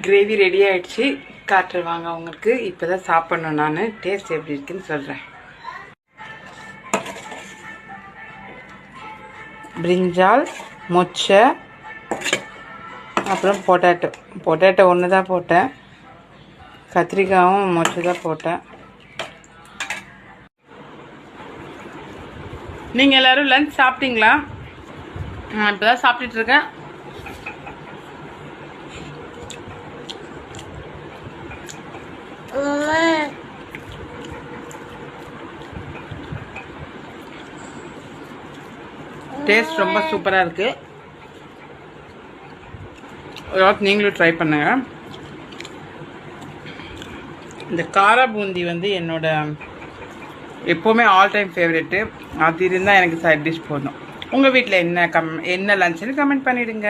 Gravy ready ஆயிடுச்சு. காட்டுருவாங்க உங்களுக்கு. இப்போ தான் சாப்பிட்ணும். நான் டேஸ்ட் எப்படி இருக்குன்னு சொல்கிறேன். பிரிஞ்சால், மொச்சை, அப்புறம் பொட்டேட்டோ ஒன்று தான் போட்டேன். கத்திரிக்காயும் மொச்சை தான் போட்டேன். நீங்கள் எல்லோரும் லஞ்ச் சாப்பிட்டீங்களா? நான் இப்போ தான் சாப்பிட்டுட்ருக்கேன். டேஸ்ட் ரொம்ப சூப்பராக இருக்குது. ஒரு நீங்களும் ட்ரை பண்ணுங்க. இந்த காரா பூந்தி வந்து என்னோட எப்போவுமே ஆல் டைம் ஃபேவரெட்டு. அது இருந்தால் எனக்கு சைட் டிஷ் போடணும். உங்கள் வீட்டில் என்ன லஞ்சுன்னு கமெண்ட் பண்ணிவிடுங்க.